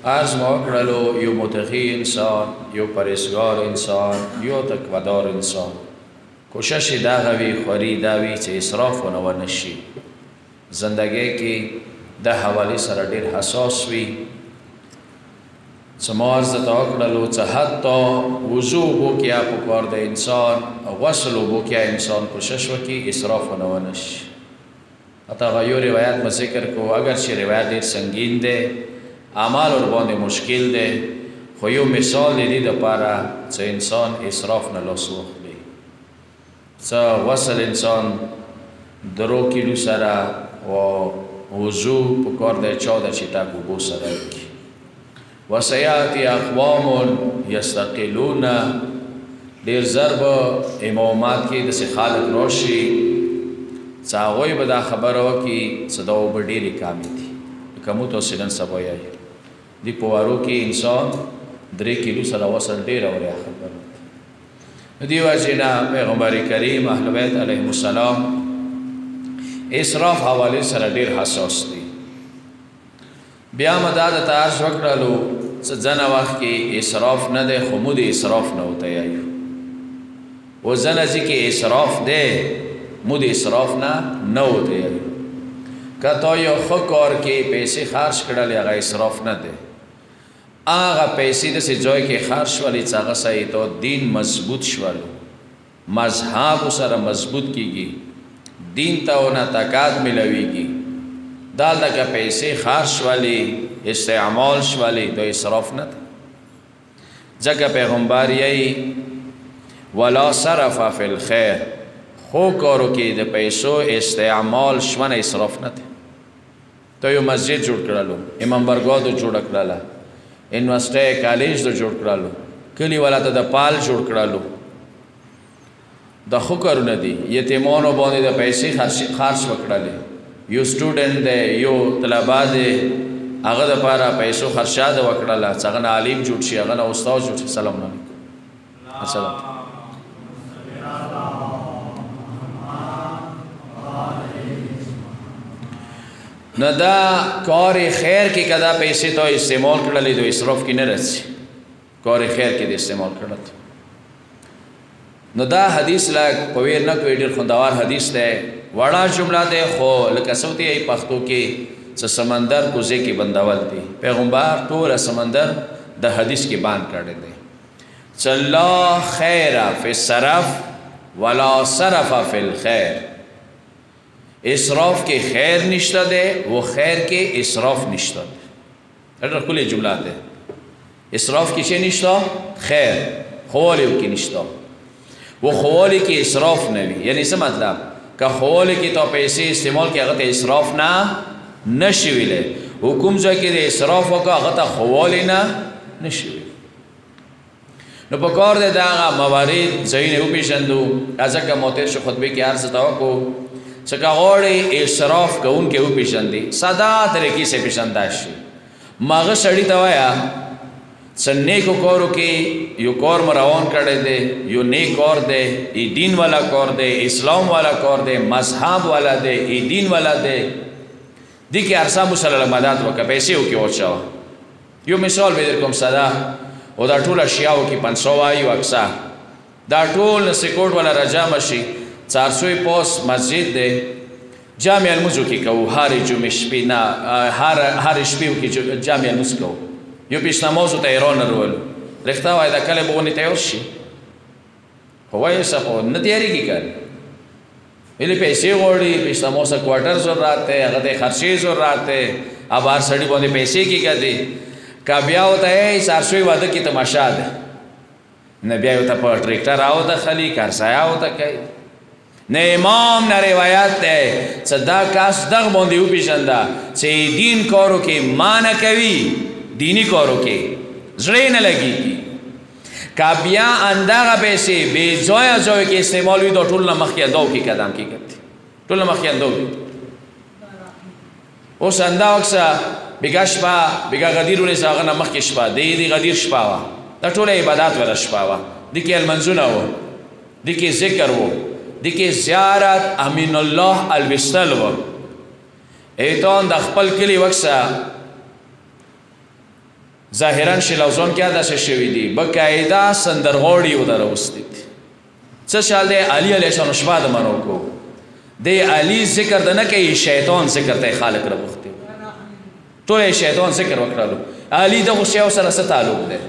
عرض ما وکړلو یو متقی انسان، یو پرهیزګار انسان، یو تقوادار انسان کوشش دا غوي خوري دا وي چې اسراف ونه شي، زندګۍ کې د حوالې سره ډېر حساس وي. څه ما عرض ته وکړلو چې حتی وضو اوبو کې پکار د انسان غسل اوبو کې انسان کوشش وکړي اسراف ونه شي. حتی یو روایت ما ذکر کو، اگر چې روایت ډېر سنگین دی، اعمال ور باندې مشکل دی، خو یو مثال دی دې دپاره چې انسان اسراف نه لاس واخلي. څه غسل انسان درو کیلو سره و وضو پکار دی چا د چټک اوبو سره وکړي. وسیاتي اقوام یستقلون، ډېر ژر به امامات کې داسې خلک راشي چې هغوی به دا خبره وکړي چې دا اوبه ډېرې کامې دي، لکه موږ تاسې نن سبا یایو دې په وارو کې انسان 3 کیلو سره وصل ډېره وړیا خبره ده. دې وجې نه پیغمبر کریم اهل بیت علیهم السلام اسراف حوالې سره ډېر حساس دي. بیا مې دا درته عرض وکړلو چې ځنه وخت کې اسراف نه دی، خو موږ د اسراف نه ورته یایو، و ځنه ځای کې اسراف دی موږ د اسراف نه ورته یایو. که تا یو ښه کار کې پیسې خرج کړلې هغه اسراف نه دی، هغه پیسې داسې ځای کې خرج شولې چې هغه صحیح تو دین مضبوط شولو، مذهب سره مضبوط کیږي، دین ته ونه طاقت ملويږي. دلته که پیسې خرج شولې استعمال شولې د اسراف نه دی. ځکه پیغمبر یې ولا صرف فی الخیر، خو کارو کې د پیسو استعمال شونه اسراف نه دی. ته یو مسجد جوړ کړلو، امام برګاه د جوړ کړله، یونیورسټۍ کالج د جوړ کړلو، کلی والا ته د پال جوړ کړلو، د ښو کارونه دي. یتیمانو باندې د پیسې خرج وکړلې، یو سټوډنټ دی یو طلبه دی هغه دپاره پیسو خرچه ده وکړله چې هغه نه عالم جوړ شي، هغه نه استاد جوړ شي. سلام علیکم. السلام. نه دا کار خیر کې که دا پیسې تا استعمال کړلې د اسراف کې نه راځي، کار خیر کې د استعمال کړل. نو دا حدیث لږ په ویر نه کوي، ډېر خوندور حدیث دی، وړه جمله دی، خو لکه څه ته یې پښتو کې چې سمندر کوزې کې بندول دی. پیغمبر ټوله سمندر د حدیث کې باندې کړی دی چې لا خیر فی الصرف ولا صرف فی الخیر. اسراف کې خیر نشته دی و خیر کې اسراف نشته دی. ډېر ښکلې جمله ده. اسراف کې څه نشته؟ خیر. خوالې کې نشته و خوالې کې اسراف نه وي. یعنی څه مطلب؟ که خوالې کې تا پیسې استعمال کې هغه ته اسراف نه نشي ویلی، حکم ځای کې د اسراف وکړه هغه ته خوالې نه نشي ویلی. نو په کار دی د هغه موارد ځایونه وپېژندو. ځکه ما تېر شو خطبې کې عرض ته وکړو چې که غواړې اسراف کوونکی وپېژندې، ساده طریقې سره پېژندا شي. ماغه سړي ته وایه چې نیکو کارو کې یو کار مو روان کړی دی، یو نیک کار دی، ای دین والا کار دی، اسلام والا کار دی، مذهب والا دی، ای دین والا دی، دی کې هر څه مسله مدد وکړه، پیسې وکړي واچوه. یو مثال به در کوم ساده، او دا ټول اشیاو کې 500 وایو اکثر دا ټول سکوټ والا راجامه شي 400 پوس مسجد دی، جامع الموضوع کې کوو، هر جمعې شپې نه هر شپې کې جامع الموضوع کوو. یو پیش نمازو ته ایران رولو رښتا وای دا کله به ونې تیار شي، خو وایي څه خو نه تیارېږي کار. ویلې پیسې غواړي، پیش نماز ته کوارټر ضرورت دی، هغه ته خرچې ضرورت دی، اب هر سړي باندې پیسې کېږدي. که بیا ورته یې 400 واده کې تماشا ده، نه بیا ورته په ټریکټر راودخلي، کارسایه ورته کوي. نه امام نه روایت دی چې دا کس دغه باندې وپېژنده چې دین کارو کې ما نه کوي، دینی کارو کې زړه نه لګېږي. که بیا اندغه پیسې بې ځایه ځایو کې استعمال وي، دا ټول نه مخکې انداو کې قدم کېږدي، ټول نه مخکې انداو کې. اوس اندا وکسه بیګا شپه بیګا غدیر ولې هغه نه مخکې شپه دی غدیر شپه وه، دا ټوله عبادت ولا شپه وه. دې کې المنځونه وو، دې کې ذکر وو، دې کې زیارت امین الله الوستل وو. ایتان د خپل کلي وکسه ظاهرا شلوزون کې داسې شوي دي بقاعده سندرغوړي ودروستي څه چل دی علي علیه السلام شپه د منو کو دی علي ذکر د نه کوي شیطان ذکر ته خالق راغوښتي ټول شیطان ذکر وکړلو علي دغه شیو سره څه تعلق دی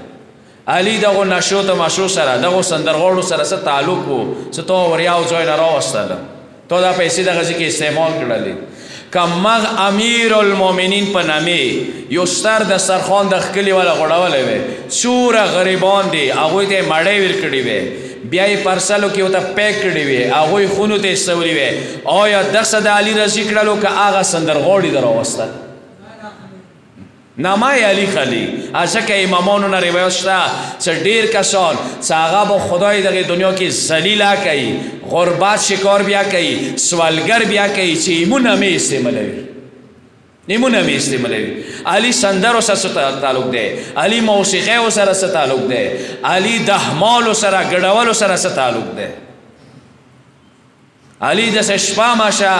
علي دغه نشو تماشو سره دغه سندرغوړو سره څه تعلق وو څه تو وریاو ځای نه راوستله تو دا پیسې دغه ځکه استعمال کړلې کمغ امیر المؤمنین په نامې یو ستر دسترخوان د ښکلي والا غوړولی وی څومره غریبان دي هغوی ته یې مړۍ ورکړې وې بیا یې پرسلو کې ورته پیک کړې وې هغوی خونو ته یې استولي وې آیا دغسه د علي رضي کړلو که هغه سندرغوړي در راوستل نامه علی خلی ځکه امامانو نه روایت شته چې ډېر کسان چې هغه به خدای دغه دنیا کې ذلیله کوي غربت شکار بیا کوي سوالګر بیا کوي چې ایمونه مې استعمالوي ایمونه مې استعمالوي علي سندرو سره تعلق دی علي موسیقیو سره څه تعلق دی علي دهمالو سره ګډولو سره څه تعلق دی علي داسې شپه ماشه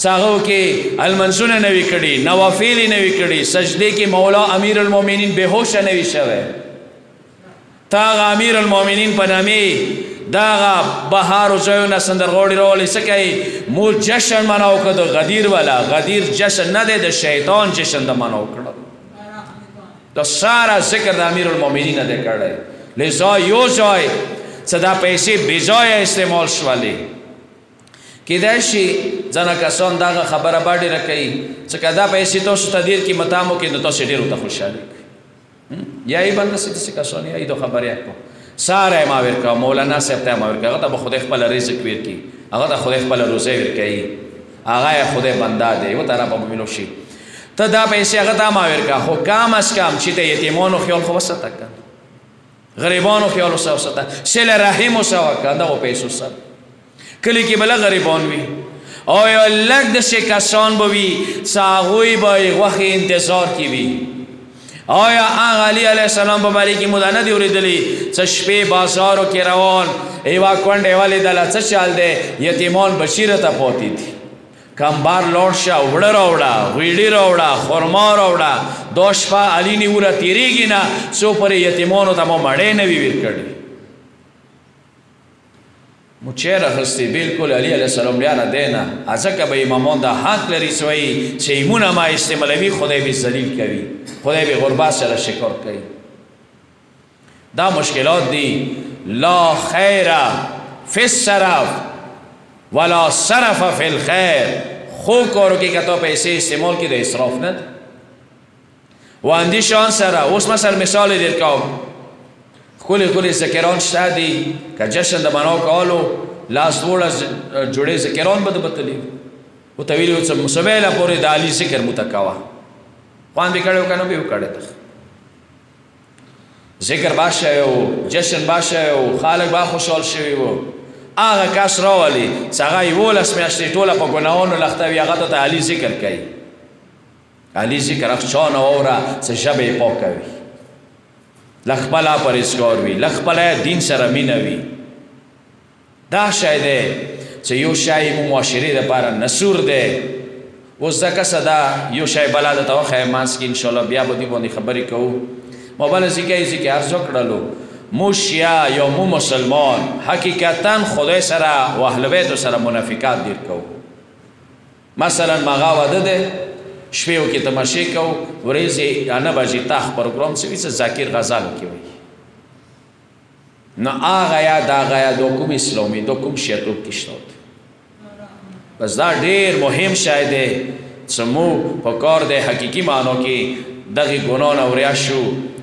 ساغو کې المنسونه نوی کړي نوافل نوی کړي سجدے کې مولا امیر المؤمنین بهوش نوی شوه تاغه امیر المؤمنین په نامې داغه بهار زویونه سندرغوړي راولي سکه مو جشن مناو کړو غدیر والا غدیر جشن نه دی د شیطان جشن د مناو کړو د سارا ذکر د امیر المؤمنین نه کړی لذا یو ځای صدا پیسې بجای استعمال شولې کیدای شي ځنه کسان دغه خبره به ډېره کوي چې که دا پیسې تاسو ته ډېر قیمتام وکړي نو تاسو ډېر ورته خوشحالي کوي یا یې بل داسې داسې کسان یا یې د خبرې کړو ساره یې ما ورکوه مولانا صاحب ته یې ما ورکوه هغه ته به خدای خپله رزق ورکړي هغه ته خدای خپله روزۍ ورکوي هغه یې خدای بنده دی یوه طرفه به ملو شي ته دا پیسې هغه ته ما ورکوه خو کم از کم چې ته یتیمانو خیال خو وساته که غریبانو خیال ورسره وساته صله رحم ورسره وکړه دغو پیسو سره کلی کې بله غریبان وي آیا لږ داسې کسان به وي چې هغوی به یې غوښې انتظار کې وي آیا هغه علي علیه السلام په باره کې مو دا نه دي اورېدلي چې شپې بازارو کې روان یوه کونډه یې ولیدله څه چل دی یتیمان بشیره ته پاتې دي کمبار لوړ شه وړه راوړه غویډي راوړه خرما راوړه دا شپه علي نیوله تېرېږي نه څو پورې یتیمانو ته مو مړۍ نه وي ورکړي مو چیرې اخیستې بلکل علي علیه السلام بیا نه دی نه ځکه به امامان دا حق لري چې وایي چې ایمونه ما استعمالوي خدای به ذلیل کوي خدای به غربت سره شکار کوي دا مشکلات دي لا خیر فی الصرف ولا صرف فی الخیر خو کارو کې که تا پیسې استعمال کړي د اسراف نه دی و اندیشان سره اوس مثلا مثال در کوم ښکلي ذکران شته دي که جشن د مناو کولو لاس دوړه جوړې ذکران به د بتلي ورته ویلي وو چې سبیله پورې د علي ذکر مو ته کوه خوند به کړی و که نه به یې وکړی ته ذکر با شوی و جشن با شوی و خلک با خوشحال شوي وو هغه کس راولي چې هغه 11 میاشتې ټوله په ګناهونو لخته وي هغه ته علي ذکر کوي علي ذکر هغه چا نه واوره چې ژبه یې پاکه وي لخپلا پرهیزګار وي لخپلا دین سره مینه وي دا شی دی چې یو شی مو معاشرې دپاره نسور دی اوس دا کسه دا یو شی بلا درته وښیم منځ کې انشاءالله بیا به دې باندې خبرې کوو ما بله ځکه عرض وکړلو مو شیعه یا مو مسلمان حقیقتا خدای سره و اهل بیتو سره منافقات ډېر کوو مثلا مغه واده دی شپې وکې تماشې کوو ورځې 9 بجې تاخ پروګرام څه وي چې ذاکر غزالو کې وي نه هغه یا دغه یا د کوم اسلامي د کوم شیعتوب کې شته بس دا ډېر مهم شی دی چې مو په کار دی حقیقي معنو کې دغې ګناه نه وریا شو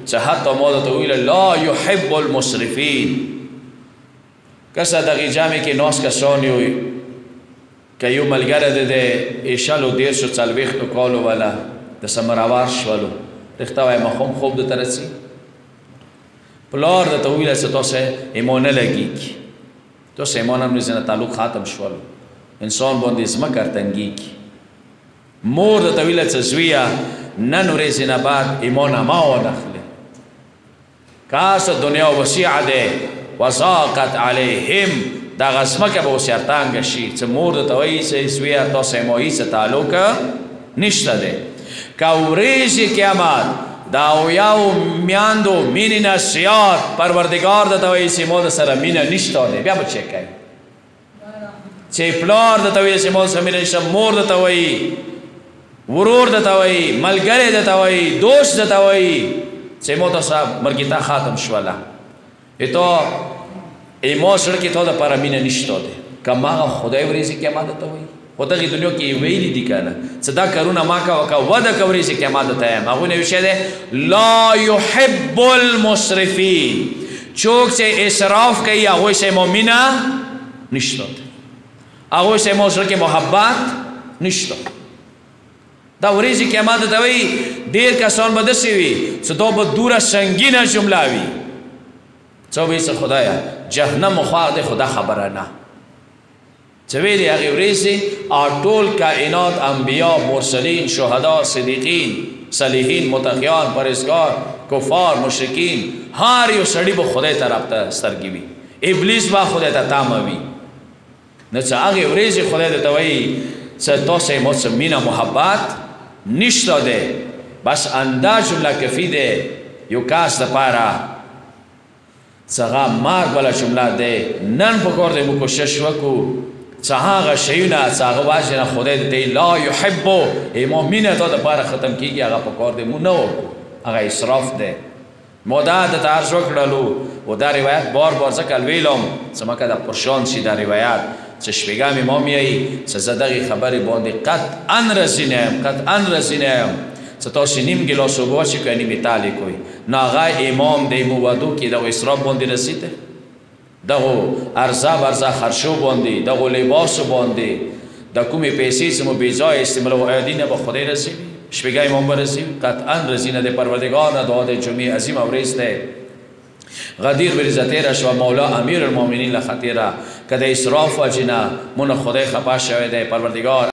چې حتی ما درته وویل لا یحب المسرفین کسه دغې جامې کې ناست کسان یو که یو ملګری دی د ایشلو 140 کالو والا د سمراوار شولو رښتا وایم ماښام خوب درته رسي پلار درته وویل چې تاسو ایمان نه لګېږي تاسو ایمان هم نه تعلق ختم شولو انسان باندې ځمکه تنګېږي مور درته ویله چې زویه نن ورځې نه بعد ایمان ما ونخلې کاس دنیا وسیعه دی وضاقت علیهم دغه ځمکه به اوس تنګه شي چې مور درته وایي چې زویه تاسو ما هېڅ تعلق نشته دی که ورځې قیامت دا اویاو میاندو مینې نه زیات پروردګار درته وایي چې ما د سره مینه نشته دی بیا به چیک کوي چې پلار درته وایي چې ما سره مینه نشته مور درته وایي ورور درته وایي ملګری درته وایي دوست درته وایي چې ما ته صاحب مرګي تا ختم شوله تو ما سره کې ته دپاره مینه نشته دی که ما خدای ورځې قیامت درته وایي خو دغې دنیا کې ویلي دي که نه څه دا کارونه ما کوه که وده که ورځې قیامت درته یم هغوی نه یو شی دی لا یحب المسرفین څوک چې اسراف کوي هغوی سره ما مینه نشته دی هغوی سره ما سره کې محبت نشته دا ورځې قیامت درته وایي ډېر کسان به داسې وي چې دا به دوره سنګینه جمله وي څه وایي چې خدایه جهنم خوا دی خو دا خبره نه چې ویلې هغې ورځې ټول کائنات انبیا مرسلین شهدا صدیقین صالحین متقیان پرهیزګار کفار مشرکین هر یو سړي به خدای طرف ته سترګې وي ابلیس به خدای ته تامه وي نو چې هغې ورځې خدای درته وایي چې تاسو یې ما مینه محبت نشته دی بس اندا جمله کفي دی یو کس دپاره چې هغه مار بله جمله دی نن پکار دی موږ کوشش وکړو چې هغه شیونه چې هغه وجې نه خدای د دی لا یحبو ما مینه تا دپاره ختم کېږي هغه په کار دی مو نه وکړو هغه اسراف دی ما دا درته عرض وکړلو و دا روایت بار بار ځکه لویلم چې ما که دا پرشان شي دا روایت چې شپږم امام یی چې زه دغې خبرې باندې قطعا رضي نه یم قطعا رضي نه یم چې تاسو نیم ګیلاس اوبه واچوئ که نیم یې تالې کوئ نو هغه امام دی موادو کې دغو اسراف باندې رسي دی دغو ارزه برزه خرشو باندې دغو لباسو باندې د کومې پیسې چې مو بېځایه استعمالوو آیا دې نه به خدای رسوي شپږه امام به رسوي قطعا رسي نه دی پروردګار نه دعا د جمعې عظیمه ورځ دی غدیر بریزه تیره شوه مولا امیر المؤمنین له خطیره که د اسراف وجې نه مونه خدای خفه شوی دی پروردګار